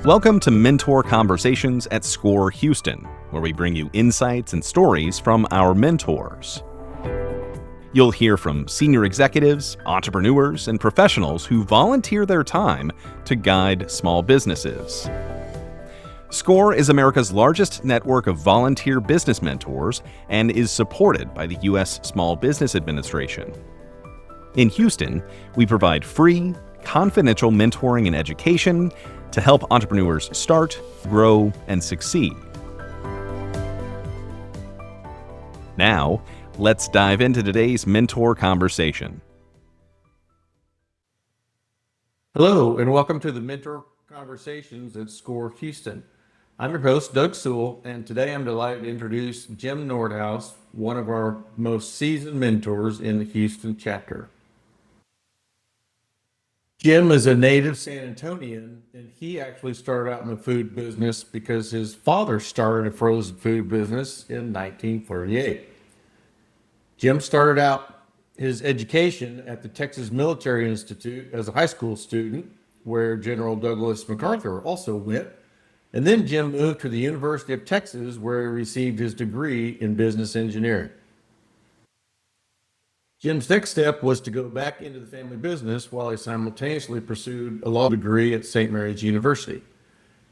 Welcome to Mentor Conversations at SCORE Houston, where we bring you insights and stories from our mentors. You'll hear from senior executives, entrepreneurs, and professionals who volunteer their time to guide small businesses. SCORE is America's largest network of volunteer business mentors and is supported by the U.S. Small Business Administration. In Houston, we provide free, confidential mentoring and education to help entrepreneurs start, grow, and succeed. Now, let's dive into today's mentor conversation. Hello, and welcome to the Mentor Conversations at SCORE Houston. I'm your host, Doug Sewell, and today I'm delighted to introduce Jim Nordhaus, one of our most seasoned mentors in the Houston chapter. Jim is a native San Antonian, and he actually started out in the food business because his father started a frozen food business in 1938. Jim started out his education at the Texas Military Institute as a high school student, where General Douglas MacArthur also went. And then Jim moved to the University of Texas, where he received his degree in business engineering. Jim's next step was to go back into the family business while he simultaneously pursued a law degree at St. Mary's University.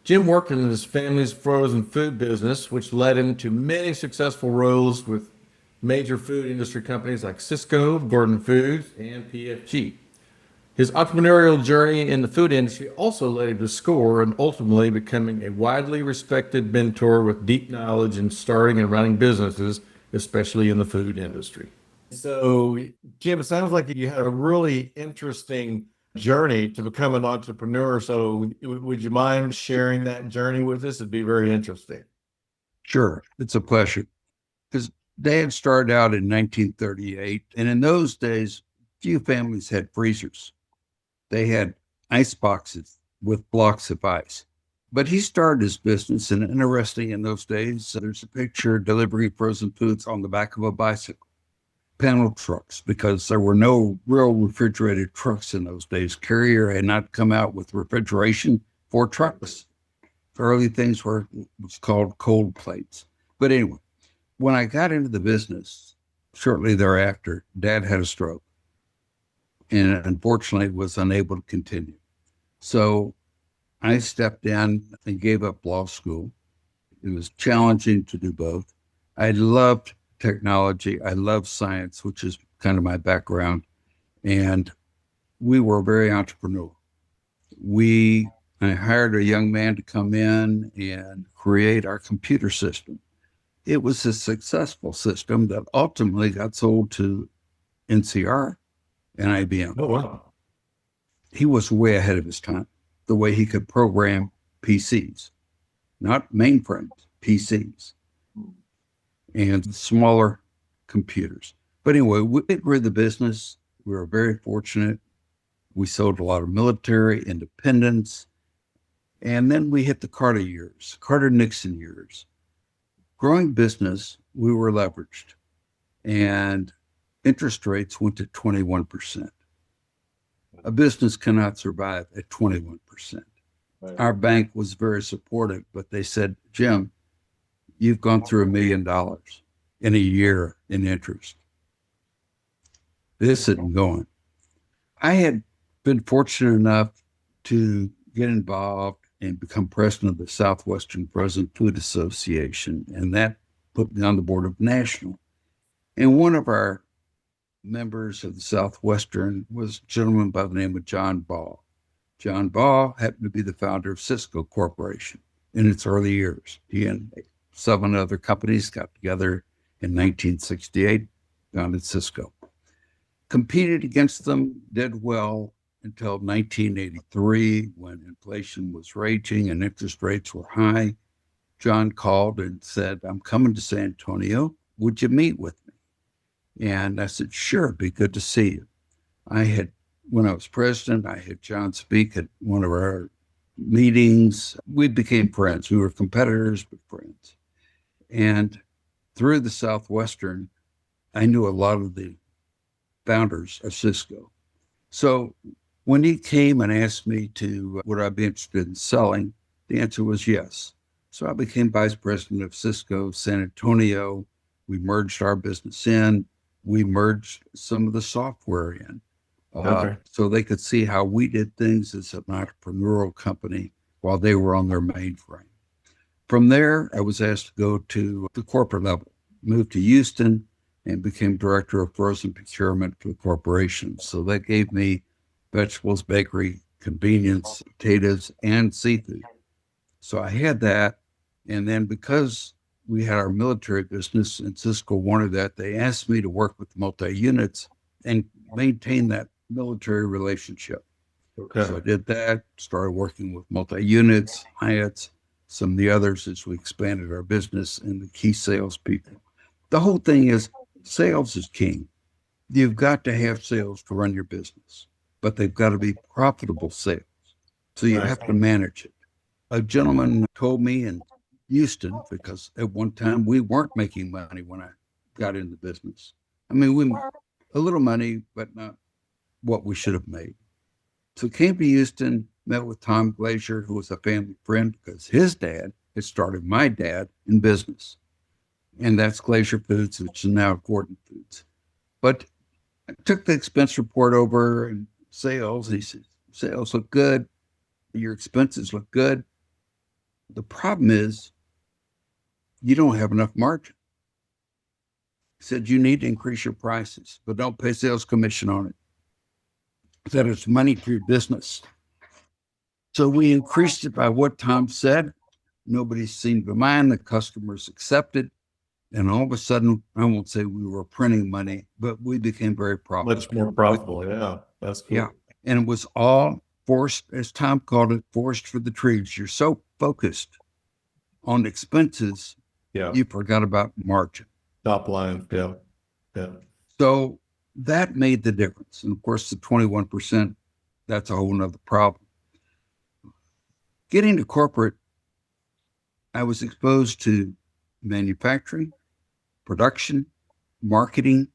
Jim worked in his family's frozen food business, which led him to many successful roles with major food industry companies like Cisco, Gordon Foods, and PFG. His entrepreneurial journey in the food industry also led him to SCORE and ultimately becoming a widely respected mentor with deep knowledge in starting and running businesses, especially in the food industry. So, Jim, it sounds like you had a really interesting journey to become an entrepreneur. So would you mind sharing that journey with us? It'd be very interesting. Sure. It's a pleasure. Because Dad started out in 1938. And in those days, few families had freezers. They had ice boxes with blocks of ice. But he started his business, and interesting in those days, there's a picture delivering frozen foods on the back of a bicycle. Panel trucks, because there were no real refrigerated trucks in those days. Carrier had not come out with refrigeration for trucks. Early things was called cold plates. But anyway, when I got into the business, shortly thereafter, Dad had a stroke and unfortunately was unable to continue. So I stepped in and gave up law school. It was challenging to do both. I loved technology. I love science, which is kind of my background. And we were very entrepreneurial. I hired a young man to come in and create our computer system. It was a successful system that ultimately got sold to NCR and IBM. Oh, wow. He was way ahead of his time, the way he could program PCs, not mainframes, PCs. And smaller computers. But anyway, we grew the business. We were very fortunate. We sold a lot of military, independence. And then we hit the Carter years, Carter-Nixon years. Growing business, we were leveraged. And interest rates went to 21%. A business cannot survive at 21%. Right. Our bank was very supportive, but they said, Jim, you've gone through $1 million in a year in interest. This isn't going. I had been fortunate enough to get involved and become president of the Southwestern Frozen Food Association, and that put me on the board of National. And one of our members of the Southwestern was a gentleman by the name of John Ball. John Ball happened to be the founder of Cisco Corporation in its early years. He and 7 other companies got together in 1968, founded Cisco. Competed against them, did well until 1983 when inflation was raging and interest rates were high. John called and said, I'm coming to San Antonio. Would you meet with me? And I said, sure, it'd be good to see you. When I was president, I had John speak at one of our meetings. We became friends. We were competitors, but friends. And through the Southwestern, I knew a lot of the founders of Cisco. So when he came and asked me would I be interested in selling, The answer was yes. So I became vice president of Cisco San Antonio. We merged our business in. We merged some of the software in. Okay. So they could see how we did things as an entrepreneurial company while they were on their mainframe. From there, I was asked to go to the corporate level, moved to Houston, and became director of frozen procurement for the corporation. So that gave me vegetables, bakery, convenience, potatoes, and seafood. So I had that. And then because we had our military business and Cisco wanted that, they asked me to work with multi-units and maintain that military relationship. Okay. So I did that, started working with multi-units, Hyatt's, some of the others as we expanded our business and the key salespeople. The whole thing is sales is king. You've got to have sales to run your business, but they've got to be profitable sales. So you have to manage it. A gentleman told me in Houston, because at one time we weren't making money when I got into business. I mean, we a little money, but not what we should have made. So came to Houston, met with Tom Glacier, who was a family friend because his dad had started my dad in business. And that's Glacier Foods, which is now Gordon Foods. But I took the expense report over and sales. He said, sales look good. Your expenses look good. The problem is you don't have enough margin. He said, you need to increase your prices, but don't pay sales commission on it. He said, it's money for your business. So we increased it by what Tom said. Nobody seemed to mind. The customers accepted. And all of a sudden, I won't say we were printing money, but we became very profitable. Much more profitable. Yeah. That's cool. Yeah. And it was all forced, as Tom called it, forced for the trees. You're so focused on expenses, you forgot about margin. Top line. Yeah. Yeah. So that made the difference. And of course, the 21%, that's a whole nother problem. Getting to corporate, I was exposed to manufacturing, production, marketing,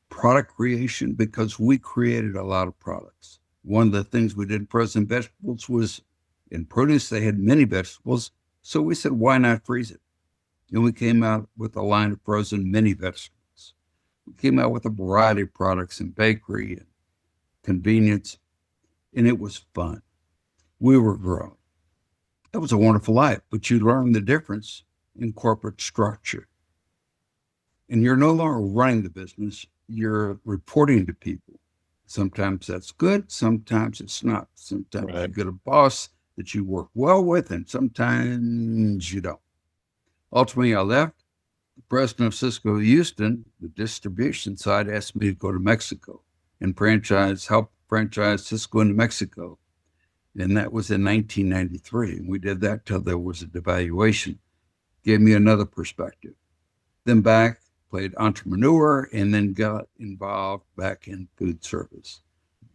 product creation, because we created a lot of products. One of the things we did in frozen vegetables was in produce, they had many vegetables. So we said, why not freeze it? And we came out with a line of frozen mini vegetables. We came out with a variety of products in bakery and convenience, and it was fun. We were growing. It was a wonderful life, but you learn the difference in corporate structure. And you're no longer running the business, you're reporting to people. Sometimes that's good, sometimes it's not. Sometimes you get a boss that you work well with, and sometimes you don't. Ultimately, I left. The president of Cisco Houston, the distribution side, asked me to go to Mexico and help franchise Cisco into Mexico. And that was in 1993. And we did that till there was a devaluation. Gave me another perspective. Then back, played entrepreneur, and then got involved back in food service.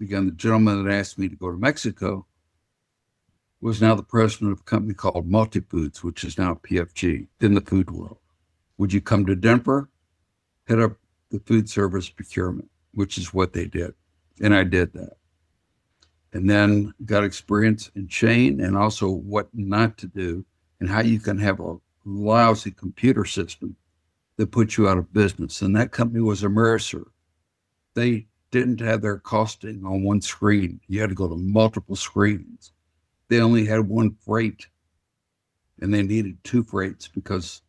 Again, the gentleman that asked me to go to Mexico was now the president of a company called Multifoods, which is now PFG in the food world. Would you come to Denver? Head up the food service procurement, which is what they did. And I did that. And then got experience in chain and also what not to do and how you can have a lousy computer system that puts you out of business. And that company was Ameriserve. They didn't have their costing on one screen. You had to go to multiple screens. They only had one freight, and they needed two freights because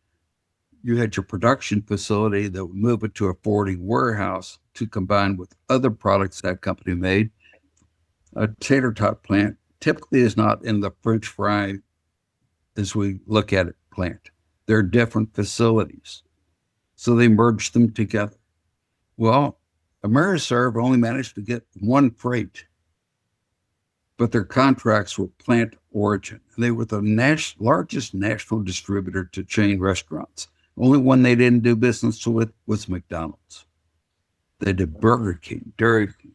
you had your production facility that would move it to a forwarding warehouse to combine with other products that company made. A tater tot plant typically is not in the French fry as we look at it plant. They're different facilities. So they merged them together. Well, Ameriserve only managed to get one freight, but their contracts were plant origin. They were the largest national distributor to chain restaurants. Only one they didn't do business with was McDonald's. They did Burger King, Dairy King,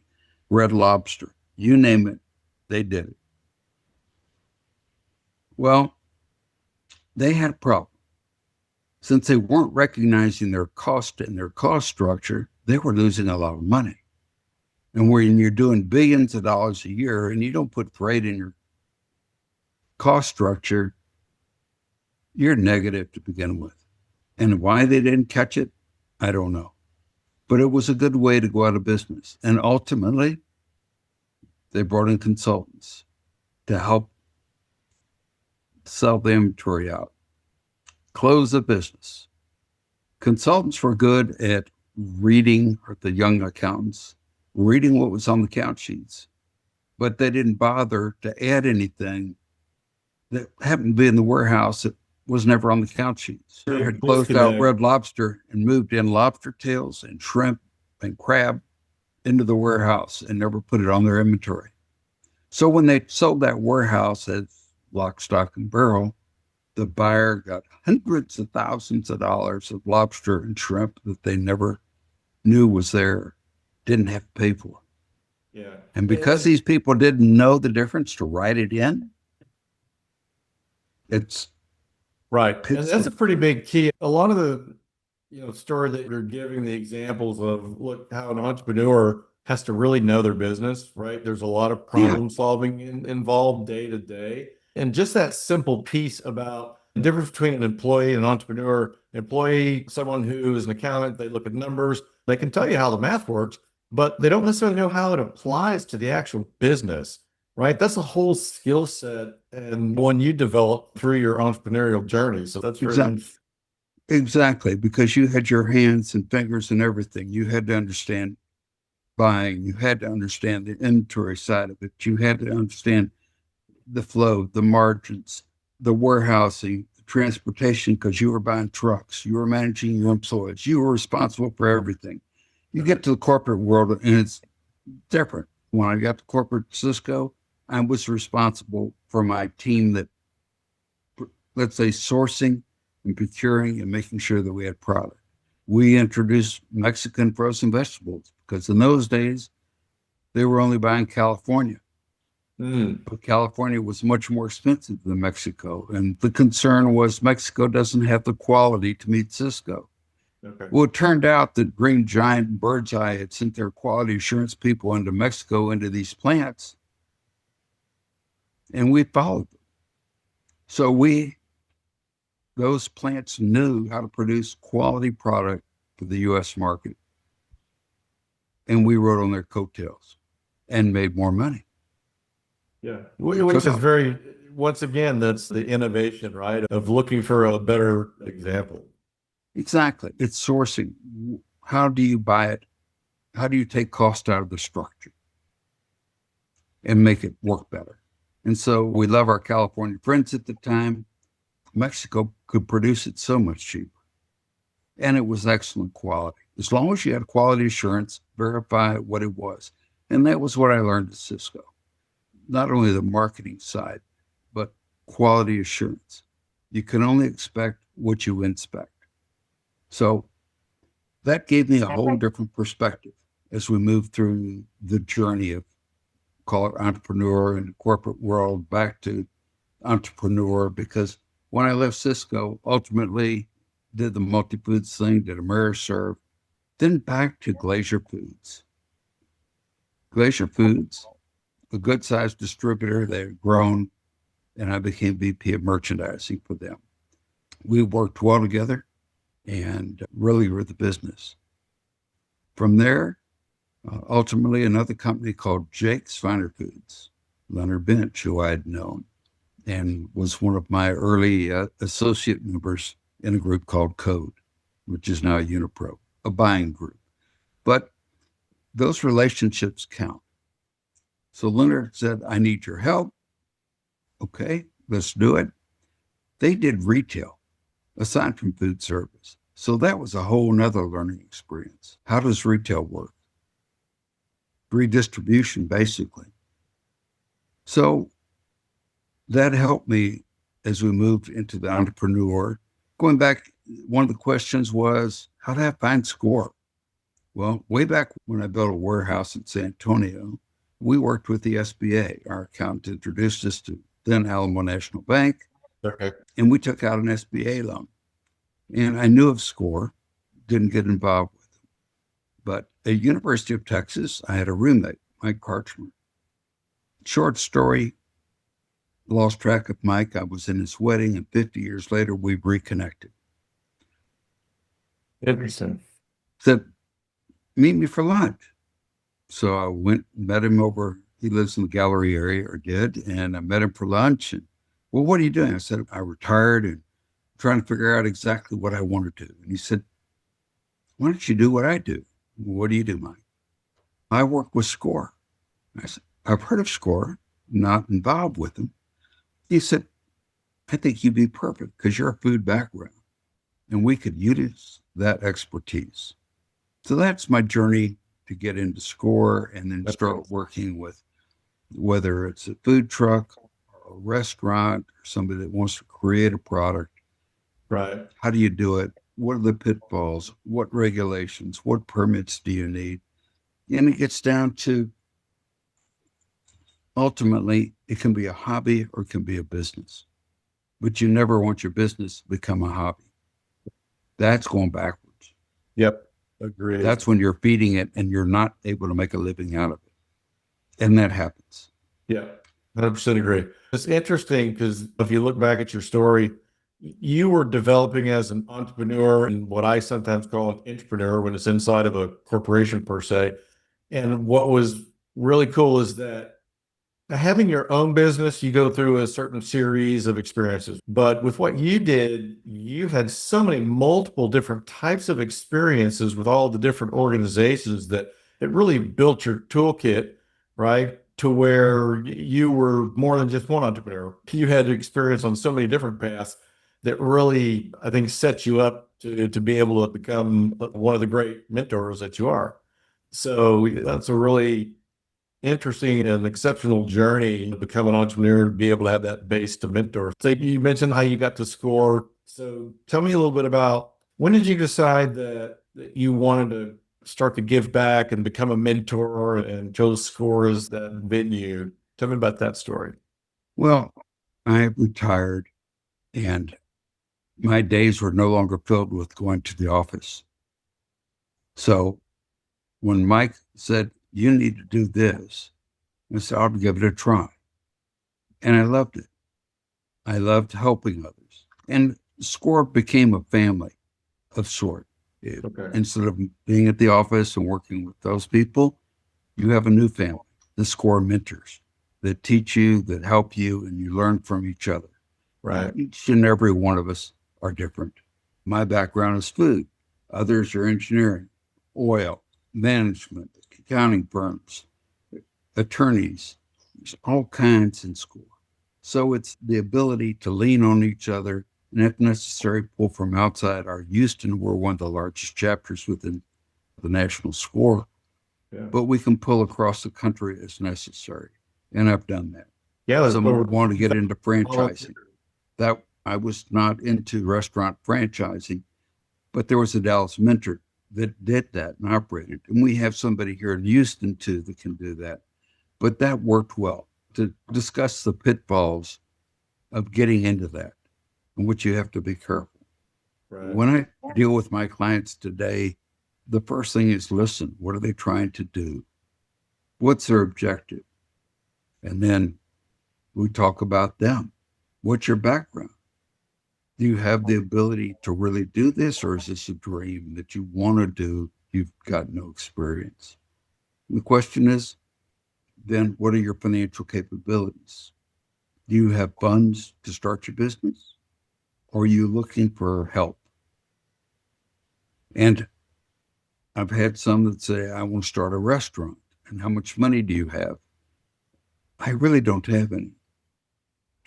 Red Lobster, you name it, they did it. Well, they had a problem. Since they weren't recognizing their cost and their cost structure, they were losing a lot of money. And when you're doing billions of dollars a year and you don't put freight in your cost structure, you're negative to begin with. And why they didn't catch it, I don't know. But it was a good way to go out of business. And ultimately, they brought in consultants to help sell the inventory out, close the business. Consultants were good at reading, or the young accountants, reading what was on the count sheets, but they didn't bother to add anything that happened to be in the warehouse that was never on the count sheets. They had closed out Red Lobster and moved in lobster tails and shrimp and crab into the warehouse and never put it on their inventory. So when they sold that warehouse as lock, stock, and barrel, the buyer got hundreds of thousands of dollars of lobster and shrimp that they never knew was there, didn't have to pay for. Yeah. And because these people didn't know the difference to write it in, it's right. And that's a pretty big key. A lot of the, story that you're giving, the examples of look how an entrepreneur has to really know their business, right? There's a lot of problem solving involved day to day. And just that simple piece about the difference between an employee and an entrepreneur. Employee, someone who is an accountant, they look at numbers, they can tell you how the math works, but they don't necessarily know how it applies to the actual business, right? That's a whole skill set and one you develop through your entrepreneurial journey. So that's exactly, because you had your hands and fingers and everything. You had to understand buying, you had to understand the inventory side of it, you had to understand the flow, the margins, the warehousing, the transportation, because you were buying trucks, you were managing your employees, you were responsible for everything. You get to the corporate world and it's different. When I got to corporate Cisco, I was responsible for my team that, let's say, sourcing and procuring and making sure that we had product. We introduced Mexican frozen vegetables because in those days, they were only buying California. But California was much more expensive than Mexico. And the concern was Mexico doesn't have the quality to meet Cisco. Okay. Well, it turned out that Green Giant and Birdseye had sent their quality assurance people into Mexico, into these plants, and we followed them. So those plants knew how to produce quality product for the U.S. market. And we rode on their coattails and made more money. Yeah. Which is very, once again, that's the innovation, right? Of looking for a better example. Exactly. It's sourcing. How do you buy it? How do you take cost out of the structure and make it work better? And so we love our California friends at the time. Mexico could produce it so much cheaper. And it was excellent quality. As long as you had quality assurance, verify what it was. And that was what I learned at Cisco. Not only the marketing side, but quality assurance. You can only expect what you inspect. So that gave me a whole different perspective as we moved through the journey of, call it entrepreneur in the corporate world, back to entrepreneur, because when I left Cisco, ultimately did the multi-foods thing, did AmeriServe, then back to Glacier Foods. Glacier Foods, a good-sized distributor, they had grown, and I became VP of merchandising for them. We worked well together and really were the business. From there, ultimately another company called Jake's Finer Foods, Leonard Bench, who I had known, and was one of my early associate members in a group called Code, which is now Unipro, a buying group. But those relationships count. So Leonard said, I need your help. Okay, let's do it. They did retail, aside from food service. So that was a whole nother learning experience. How does retail work? Redistribution, basically. So that helped me as we moved into the entrepreneur. Going back, one of the questions was, how did I find SCORE? Well, way back when I built a warehouse in San Antonio, we worked with the SBA. Our accountant introduced us to then Alamo National Bank, and we took out an SBA loan. And I knew of SCORE, didn't get involved with it. But at University of Texas, I had a roommate, Mike Karchmer. Short story, lost track of Mike. I was in his wedding, and 50 years later, we reconnected. Interesting. Said, meet me for lunch. So I went, met him over. He lives in the gallery area, or did, and I met him for lunch. And, well, what are you doing? I said, I retired and trying to figure out exactly what I want to do. And he said, why don't you do what I do? What do you do, Mike? I work with SCORE. I said, I've heard of SCORE, not involved with them. He said, I think you'd be perfect because you're a food background and we could use that expertise. So that's my journey to get into SCORE and then start working with, whether it's a food truck, or a restaurant, or somebody that wants to create a product. Right. How do you do it? What are the pitfalls? What regulations? What permits do you need? And it gets down to, ultimately, it can be a hobby or it can be a business. But you never want your business to become a hobby. That's going backwards. Yep. Agreed. That's when you're feeding it and you're not able to make a living out of it. And that happens. Yeah, 100% agree. It's interesting because if you look back at your story, you were developing as an entrepreneur and what I sometimes call an entrepreneur when it's inside of a corporation per se. And what was really cool is that having your own business, you go through a certain series of experiences. But with what you did, you had so many multiple different types of experiences with all the different organizations that it really built your toolkit, right? To where you were more than just one entrepreneur. You had experience on so many different paths that really, I think, set you up to be able to become one of the great mentors that you are. So that's a really interesting and exceptional journey to become an entrepreneur, to be able to have that base to mentor. So you mentioned how you got to SCORE. So tell me a little bit about, when did you decide that you wanted to start to give back and become a mentor and chose SCORE as that venue? Tell me about that story. Well, I retired and my days were no longer filled with going to the office. So when Mike said, you need to do this, I said, I'll give it a try. And I loved it. I loved helping others. And SCORE became a family of sort. Okay. Instead of being at the office and working with those people, you have a new family, the SCORE mentors that teach you, that help you, and you learn from each other. Right. Each and every one of us are different. My background is food. Others are engineering, oil, management, accounting firms, attorneys. There's all kinds in SCORE. So it's the ability to lean on each other and, if necessary, pull from outside. Our Houston, we're one of the largest chapters within the national SCORE, but we can pull across the country as necessary. And I've done that. Yeah. Someone wanted to get into franchising. That I was not into restaurant franchising, but there was a Dallas mentor that did that and operated. And we have somebody here in Houston too that can do that. But that worked well, to discuss the pitfalls of getting into that, in which you have to be careful. Right. When I deal with my clients today, the first thing is listen. What are they trying to do? What's their objective? And then we talk about them. What's your background? Do you have the ability to really do this, or is this a dream that you want to do? You've got no experience. And the question is, then what are your financial capabilities? Do you have funds to start your business? Or are you looking for help? And I've had some that say, I want to start a restaurant. And how much money do you have? I really don't have any.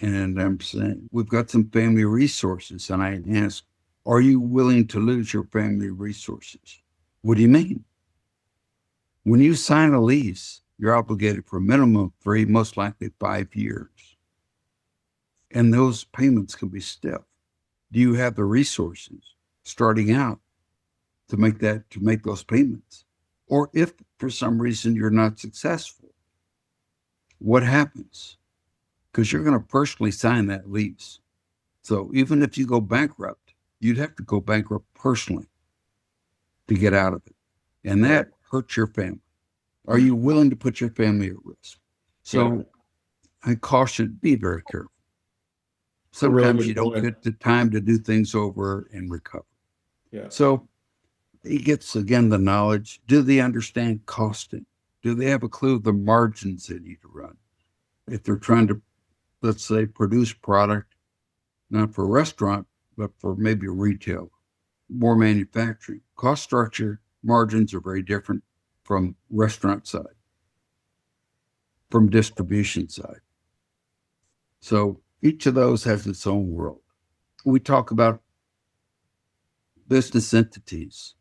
And I'm saying, we've got some family resources. And I ask, are you willing to lose your family resources? What do you mean? When you sign a lease, you're obligated for a minimum of 3, most likely 5 years. And those payments can be stiff. Do you have the resources starting out to make those payments? Or if for some reason you're not successful, what happens? Because you're going to personally sign that lease. So even if you go bankrupt, you'd have to go bankrupt personally to get out of it. And that hurts your family. Are you willing to put your family at risk? So I caution, be very careful. Sometimes you don't get the time to do things over and recover. Yeah. So he gets, again, the knowledge. Do they understand costing? Do they have a clue of the margins they need to run? If they're trying to, let's say, produce product, not for a restaurant, but for maybe a retail, more manufacturing. Cost structure, margins are very different from restaurant side, from distribution side. So each of those has its own world. We talk about business entities.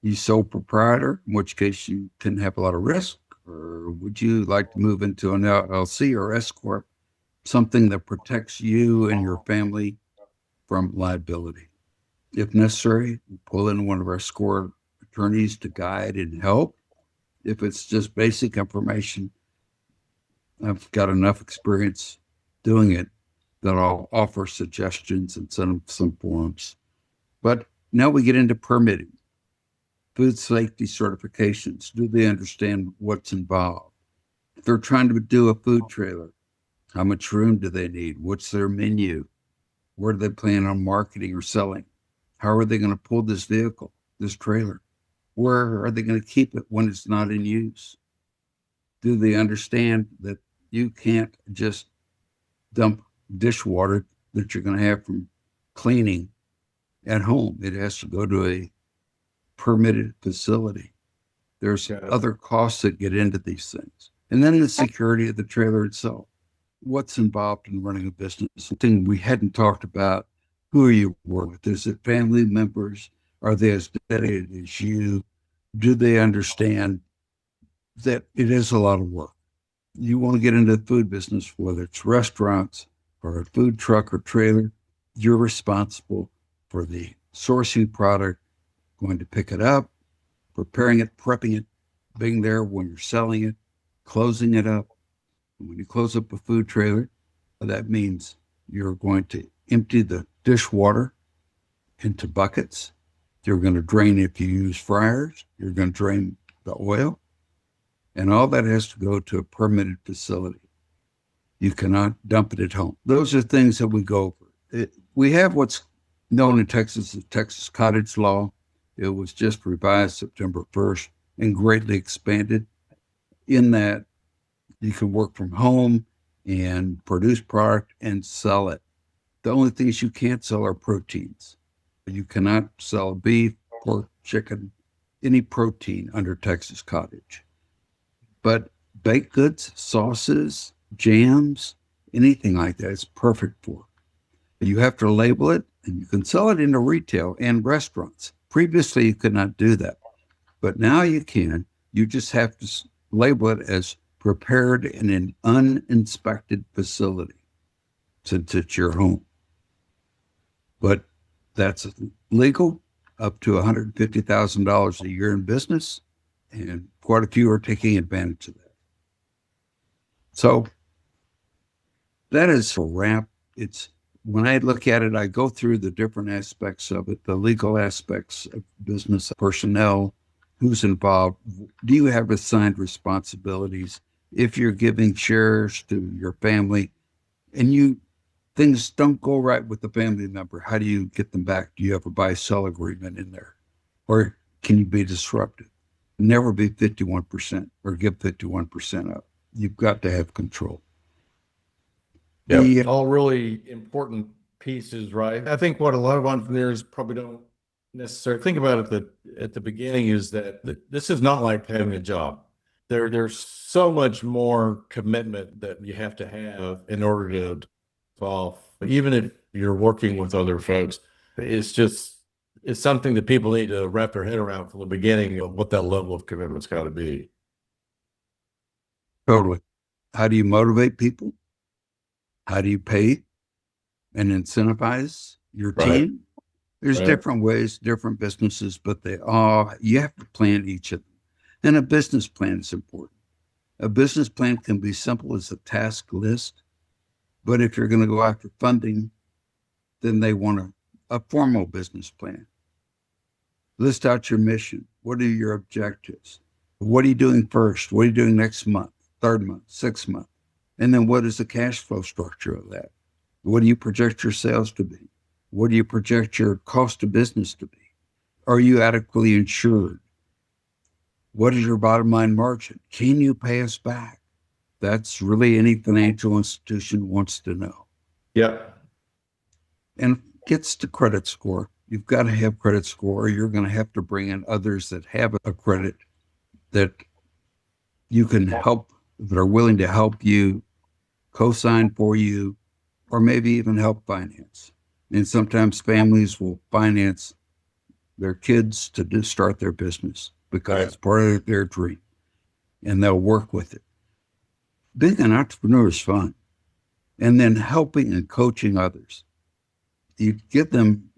You sole proprietor, in which case you can have a lot of risk, or would you like to move into an LLC or S Corp, something that protects you and your family from liability? If necessary, we'll pull in one of our SCORE attorneys to guide and help. If it's just basic information, I've got enough experience doing it that I'll offer suggestions and send them some forms. But now we get into permitting. Food safety certifications. Do they understand what's involved? If they're trying to do a food trailer, how much room do they need? What's their menu? Where do they plan on marketing or selling? How are they going to pull this vehicle, this trailer? Where are they going to keep it when it's not in use? Do they understand that you can't just dump dishwater that you're going to have from cleaning at home? It has to go to a permitted facility. There's other costs that get into these things. And then the security of the trailer itself. What's involved in running a business? Something we hadn't talked about. Who are you working with? Is it family members? Are they as dedicated as you? Do they understand that it is a lot of work? You want to get into the food business, whether it's restaurants or a food truck or trailer, you're responsible for the sourcing product, going to pick it up, preparing it, prepping it, being there when you're selling it, closing it up. When you close up a food trailer, that means you're going to empty the dishwater into buckets. You're going to drain if you use fryers. You're going to drain the oil. And all that has to go to a permitted facility. You cannot dump it at home. Those are things that we go over. We have what's known in Texas as Texas Cottage Law. It was just revised September 1st and greatly expanded in that you can work from home and produce product and sell it. The only things you can't sell are proteins. You cannot sell beef, pork, chicken, any protein under Texas Cottage. But baked goods, sauces, jams, anything like that is perfect for. You have to label it, and you can sell it into retail and restaurants. Previously, you could not do that, but now you can. You just have to label it as prepared in an uninspected facility, since it's your home. But that's legal, up to $150,000 a year in business, and quite a few are taking advantage of that. So that is a wrap. It's when I look at it, I go through the different aspects of it, the legal aspects of business, personnel, who's involved. Do you have assigned responsibilities? If you're giving shares to your family and things don't go right with the family member, how do you get them back? Do you have a buy-sell agreement in there? Or can you be disruptive? Never be 51% or give 51% up. You've got to have control. Yeah, all really important pieces, right? I think what a lot of entrepreneurs probably don't necessarily think about at the beginning is that this is not like having a job. There's so much more commitment that you have to have in order to evolve. Even if you're working with other folks, it's something that people need to wrap their head around from the beginning of what that level of commitment's got to be. Totally. How do you motivate people? How do you pay and incentivize your team? There's different ways, different businesses, but you have to plan each of them. And a business plan is important. A business plan can be simple as a task list, but if you're going to go after funding, then they want a formal business plan. List out your mission. What are your objectives? What are you doing first? What are you doing next month, third month, 6th month? And then what is the cash flow structure of that? What do you project your sales to be? What do you project your cost of business to be? Are you adequately insured? What is your bottom line margin? Can you pay us back? That's really any financial institution wants to know. Yep. And it gets to credit score. You've got to have credit score. You're going to have to bring in others that have a credit that you can help, that are willing to help you, co-sign for you, or maybe even help finance. And sometimes families will finance their kids to start their business because it's part of their dream, and they'll work with it. Being an entrepreneur is fun. And then helping and coaching others. You give them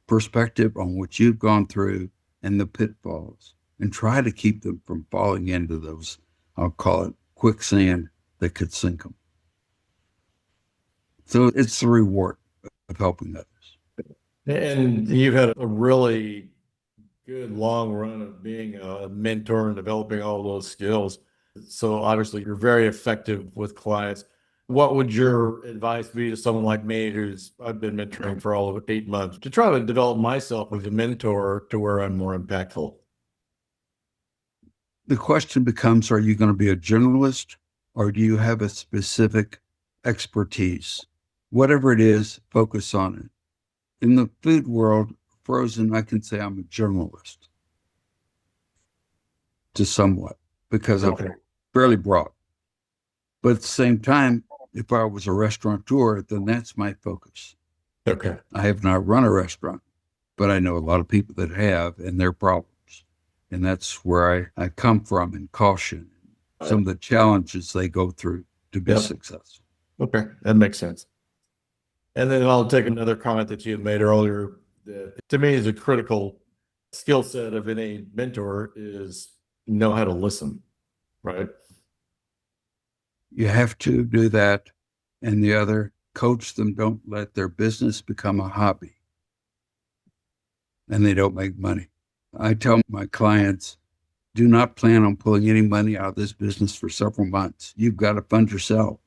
perspective on what you've gone through and the pitfalls, and try to keep them from falling into those, I'll call it quicksand, that could sink them. So it's the reward of helping others. And you've had a really good long run of being a mentor and developing all those skills. So obviously you're very effective with clients. What would your advice be to someone like me I've been mentoring for all of 8 months to try to develop myself as a mentor to where I'm more impactful? The question becomes, are you going to be a generalist, or do you have a specific expertise? Whatever it is, focus on it. In the food world, frozen, I can say I'm a generalist to somewhat, because I'm fairly broad. But at the same time, if I was a restaurateur, then that's my focus. Okay. I have not run a restaurant, but I know a lot of people that have, and their problems. And that's where I come from, in caution, some of the challenges they go through to be successful. Okay, that makes sense. And then I'll take another comment that you had made earlier that to me is a critical skill set of any mentor is know how to listen, right? You have to do that. And the other, coach them, don't let their business become a hobby and they don't make money. I tell my clients, do not plan on pulling any money out of this business for several months. You've got to fund yourself.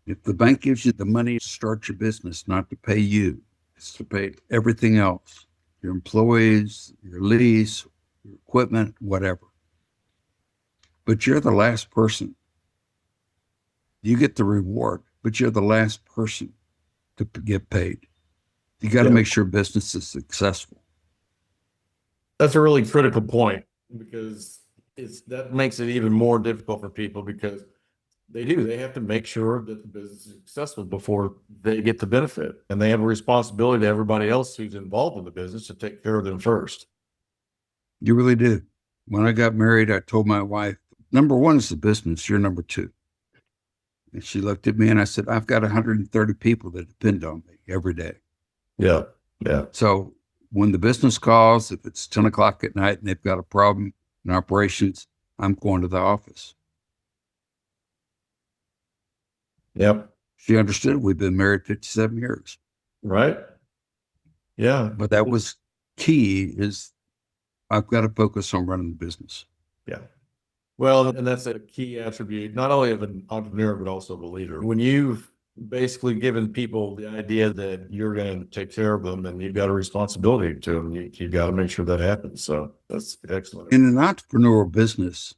If the bank gives you the money to start your business, not to pay you, it's to pay everything else, your employees, your lease, your equipment, whatever. But you're the last person. You get the reward, but you're the last person to get paid. You got to make sure business is successful. That's a really critical point, because that makes it even more difficult for people, because they have to make sure that the business is successful before they get the benefit. And they have a responsibility to everybody else who's involved in the business to take care of them first. You really do. When I got married, I told my wife, number one is the business, you're number two. And she looked at me and I said, I've got 130 people that depend on me every day. Yeah. Yeah. So when the business calls, if it's 10 o'clock at night and they've got a problem in operations, I'm going to the office. Yep. She understood. We've been married 57 years. Right. Yeah. But that was key, is I've got to focus on running the business. Yeah. Well, and that's a key attribute, not only of an entrepreneur, but also of a leader. When you've basically given people the idea that you're going to take care of them and you've got a responsibility to them, you've got to make sure that happens. So that's excellent. In an entrepreneurial business,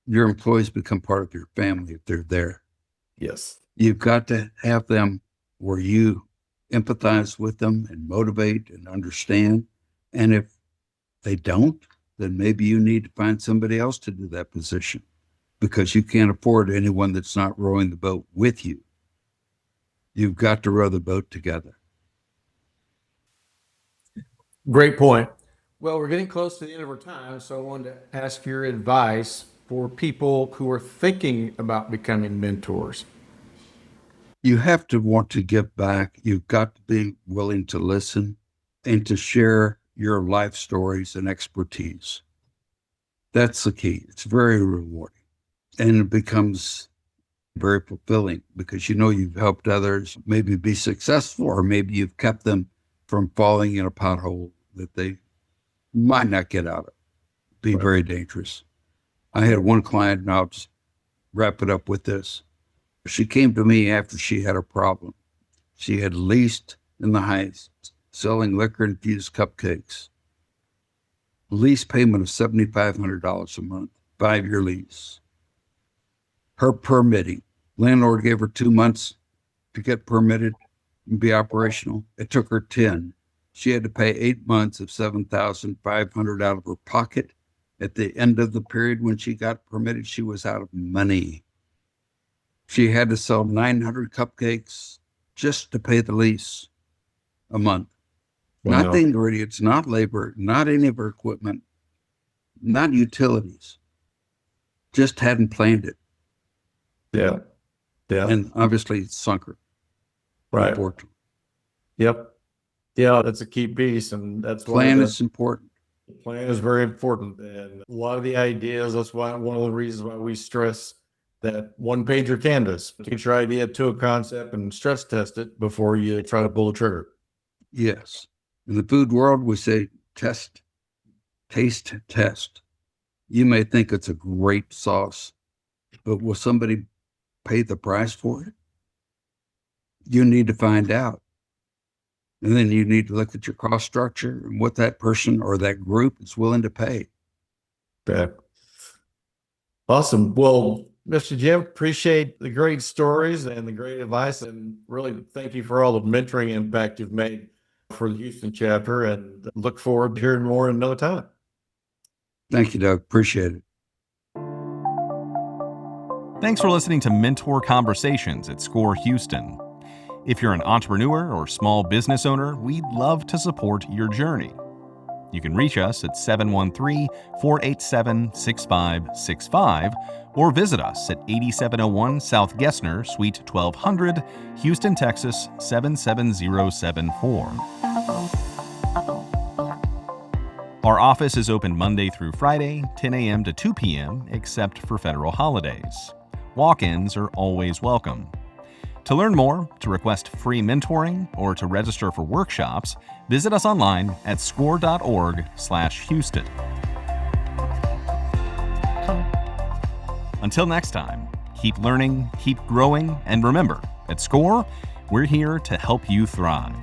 your employees become part of your family if they're there. Yes. You've got to have them where you empathize with them and motivate and understand. And if they don't, then maybe you need to find somebody else to do that position, because you can't afford anyone that's not rowing the boat with you. You've got to row the boat together. Great point. Well, we're getting close to the end of our time, so I wanted to ask your advice for people who are thinking about becoming mentors. You have to want to give back. You've got to be willing to listen and to share your life stories and expertise. That's the key. It's very rewarding, and it becomes very fulfilling, because you know you've helped others maybe be successful, or maybe you've kept them from falling in a pothole that they might not get out of. Be very dangerous. I had one client, and I'll just wrap it up with this. She came to me after she had a problem. She had leased in the Heights, selling liquor-infused cupcakes. Lease payment of $7,500 a month, 5-year lease. Her permitting, landlord gave her 2 months to get permitted and be operational. It took her 10. She had to pay 8 months of $7,500 out of her pocket. At the end of the period when she got permitted, she was out of money. She had to sell 900 cupcakes just to pay the lease a month. Wow. Not the ingredients, not labor, not any of her equipment, not utilities. Just hadn't planned it. Yeah. Yeah. And obviously it sunk her. Right. Unfortunately. Yep. Yeah, that's a key piece. And that's Plan is important. The plan is very important. And a lot of the ideas, that's why one of the reasons why we stress that one-pager canvas. Get your idea to a concept and stress test it before you try to pull the trigger. Yes. In the food world, we say taste, test. You may think it's a great sauce, but will somebody pay the price for it? You need to find out. And then you need to look at your cost structure and what that person or that group is willing to pay. Okay. Awesome. Well, Mr. Jim, appreciate the great stories and the great advice, and really thank you for all the mentoring impact you've made for the Houston chapter, and look forward to hearing more another time. Thank you, Doug. Appreciate it. Thanks for listening to Mentor Conversations at SCORE Houston. If you're an entrepreneur or small business owner, we'd love to support your journey. You can reach us at 713-487-6565 or visit us at 8701 South Gessner, Suite 1200, Houston, Texas 77074. Our office is open Monday through Friday, 10 a.m. to 2 p.m., except for federal holidays. Walk-ins are always welcome. To learn more, to request free mentoring, or to register for workshops, visit us online at score.org/Houston. Until next time, keep learning, keep growing, and remember, at SCORE, we're here to help you thrive.